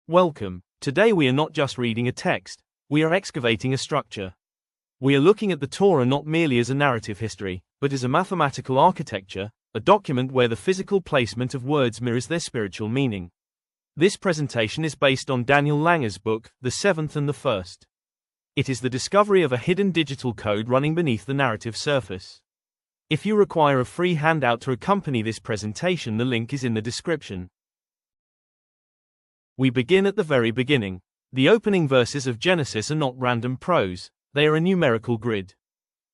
Welcome. Today we are not just reading a text, we are excavating a structure. We are looking at the Torah not merely as a narrative history, but as a mathematical architecture, a document where the physical placement of words mirrors their spiritual meaning. This presentation is based on Daniel Langer's book, The Seventh and the First. It is the discovery of a hidden digital code running beneath the narrative surface. If you require a free handout to accompany this presentation, the link is in the description. We begin at the very beginning. The opening verses of Genesis are not random prose, they are a numerical grid.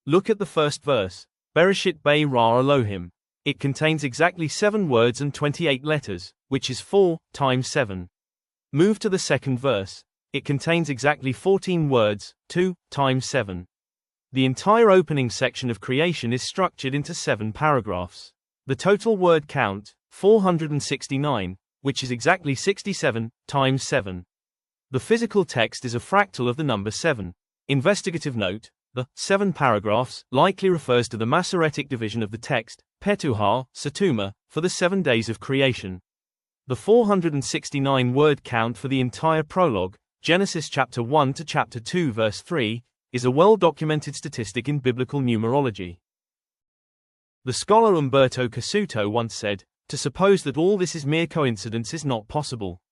Look at the first verse, Bereshit Bara Elohim. It contains exactly 7 words and 28 letters, which is 4 times 7. Move to the second verse. It contains exactly 14 words, 2 times 7. The entire opening section of creation is structured into 7 paragraphs. The total word count, 469, which is exactly 67 times 7. The physical text is a fractal of the number 7. Investigative note: the 7 paragraphs likely refers to the Masoretic division of the text, Petuha, Satuma, for the 7 days of creation. The 469 word count for the entire prologue, Genesis chapter 1 to chapter 2 verse 3, is a well-documented statistic in biblical numerology. The scholar Umberto Cassuto once said, "To suppose that all this is mere coincidence is not possible."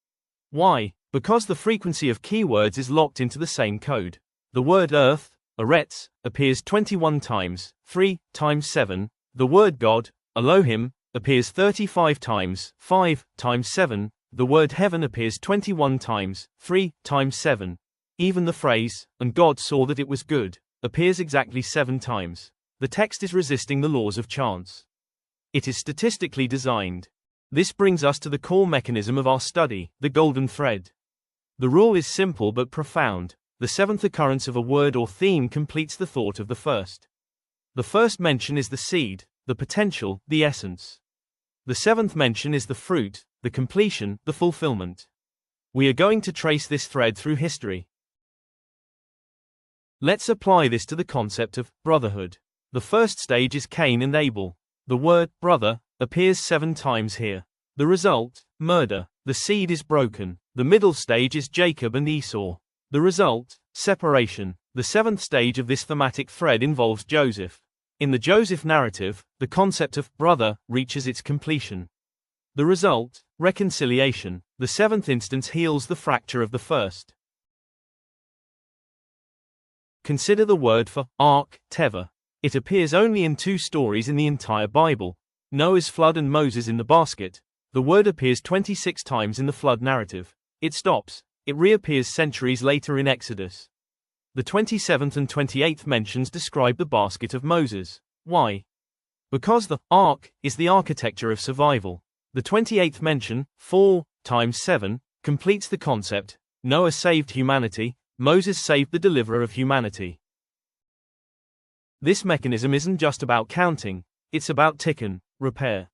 Why? Because the frequency of keywords is locked into the same code. The word earth, Eretz, appears 21 times, 3 times 7. The word God, Elohim, appears 35 times, 5 times 7. The word heaven appears 21 times, 3 times 7. Even the phrase, "and God saw that it was good," appears exactly 7 times. The text is resisting the laws of chance. It is statistically designed. This brings us to the core mechanism of our study, the golden thread. The rule is simple but profound. The 7th occurrence of a word or theme completes the thought of the first. The first mention is the seed, the potential, the essence. The 7th mention is the fruit, the completion, the fulfillment. We are going to trace this thread through history. Let's apply this to the concept of brotherhood. The first stage is Cain and Abel. The word brother appears 7 times here. The result, murder. The seed is broken. The middle stage is Jacob and Esau. The result, separation. The 7th stage of this thematic thread involves Joseph. In the Joseph narrative, the concept of brother reaches its completion. The result, reconciliation. The 7th instance heals the fracture of the first. Consider the word for ark, teva. It appears only in 2 stories in the entire Bible, Noah's flood and Moses in the basket. The word appears 26 times in the flood narrative. It stops. It reappears centuries later in Exodus. The 27th and 28th mentions describe the basket of Moses. Why? Because the ark is the architecture of survival. The 28th mention, 4 times 7, completes the concept. Noah saved humanity, Moses saved the deliverer of humanity. This mechanism isn't just about counting, it's about tikkun, repair.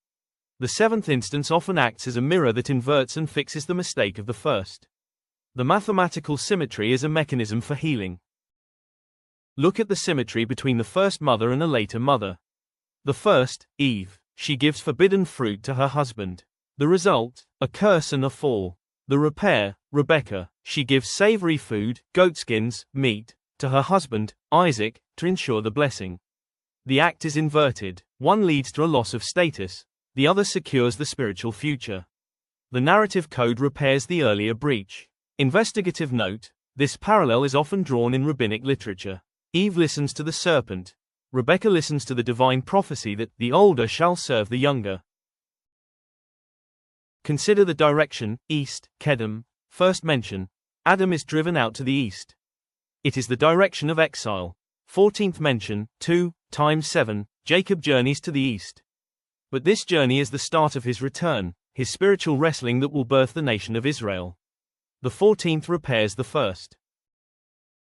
The 7th instance often acts as a mirror that inverts and fixes the mistake of the first. The mathematical symmetry is a mechanism for healing. Look at the symmetry between the first mother and a later mother. The first, Eve, she gives forbidden fruit to her husband. The result, a curse and a fall. The repair, Rebecca, she gives savory food, goatskins, meat, to her husband, Isaac, to ensure the blessing. The act is inverted. One leads to a loss of status, the other secures the spiritual future. The narrative code repairs the earlier breach. Investigative note: this parallel is often drawn in rabbinic literature. Eve listens to the serpent. Rebecca listens to the divine prophecy that the older shall serve the younger. Consider the direction, east, Kedem, first mention. Adam is driven out to the east. It is the direction of exile. 14th mention, 2 times 7, Jacob journeys to the east. But this journey is the start of his return, his spiritual wrestling that will birth the nation of Israel. The 14th repairs the first.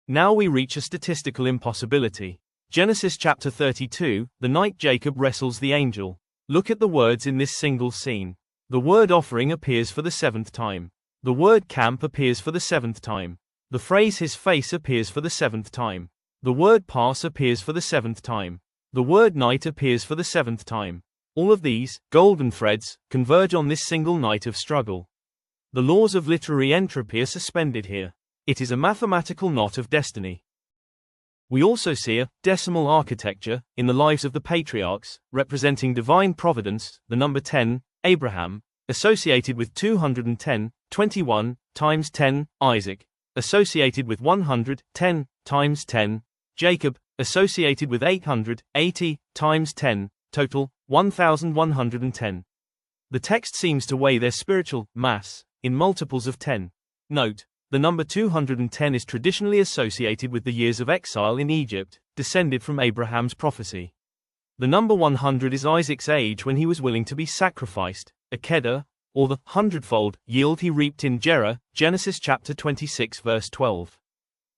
Now we reach a statistical impossibility. Genesis chapter 32, the night Jacob wrestles the angel. Look at the words in this single scene. The word offering appears for the 7th time. The word camp appears for the 7th time. The phrase his face appears for the 7th time. The word pass appears for the 7th time. The word night appears for the 7th time. All of these, golden threads, converge on this single night of struggle. The laws of literary entropy are suspended here. It is a mathematical knot of destiny. We also see a decimal architecture in the lives of the patriarchs, representing divine providence, the number 10, Abraham, associated with 210, 21, times 10, Isaac, associated with 100, 10, times 10, Jacob, associated with 800, 80, times 10, total, 1110. The text seems to weigh their spiritual mass in multiples of 10. Note, the number 210 is traditionally associated with the years of exile in Egypt, descended from Abraham's prophecy. The number 100 is Isaac's age when he was willing to be sacrificed, Akedah, or the hundredfold yield he reaped in Gerar, Genesis chapter 26 verse 12.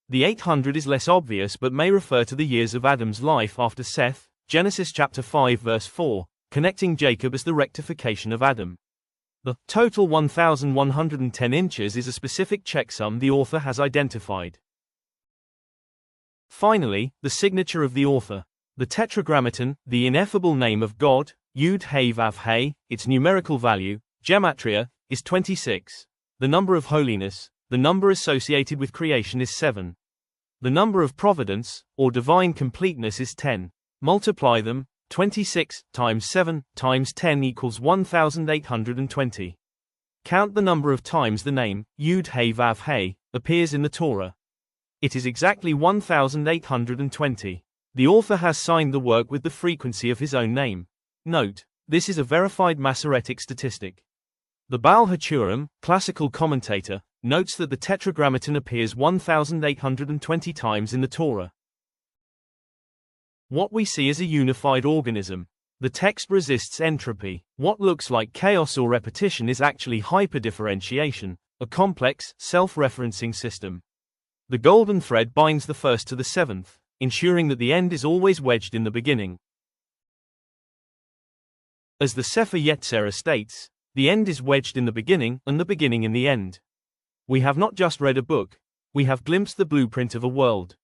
The 800 is less obvious but may refer to the years of Adam's life after Seth, Genesis chapter 5 verse 4, connecting Jacob as the rectification of Adam. The total 1110 inches is a specific checksum the author has identified. Finally, the signature of the author. The Tetragrammaton, the ineffable name of God, Yud He Vav He, its numerical value, gematria, is 26. The number of holiness, the number associated with creation is 7. The number of providence, or divine completeness is 10. Multiply them, 26 times 7 times 10 equals 1820. Count the number of times the name, Yud He Vav He, appears in the Torah. It is exactly 1820. The author has signed the work with the frequency of his own name. Note, this is a verified Masoretic statistic. The Baal HaTurim, classical commentator, notes that the Tetragrammaton appears 1820 times in the Torah. What we see is a unified organism. The text resists entropy. What looks like chaos or repetition is actually hyperdifferentiation, a complex, self-referencing system. The golden thread binds the first to the seventh, ensuring that the end is always wedged in the beginning. As the Sefer Yetzirah states, the end is wedged in the beginning, and the beginning in the end. We have not just read a book, we have glimpsed the blueprint of a world.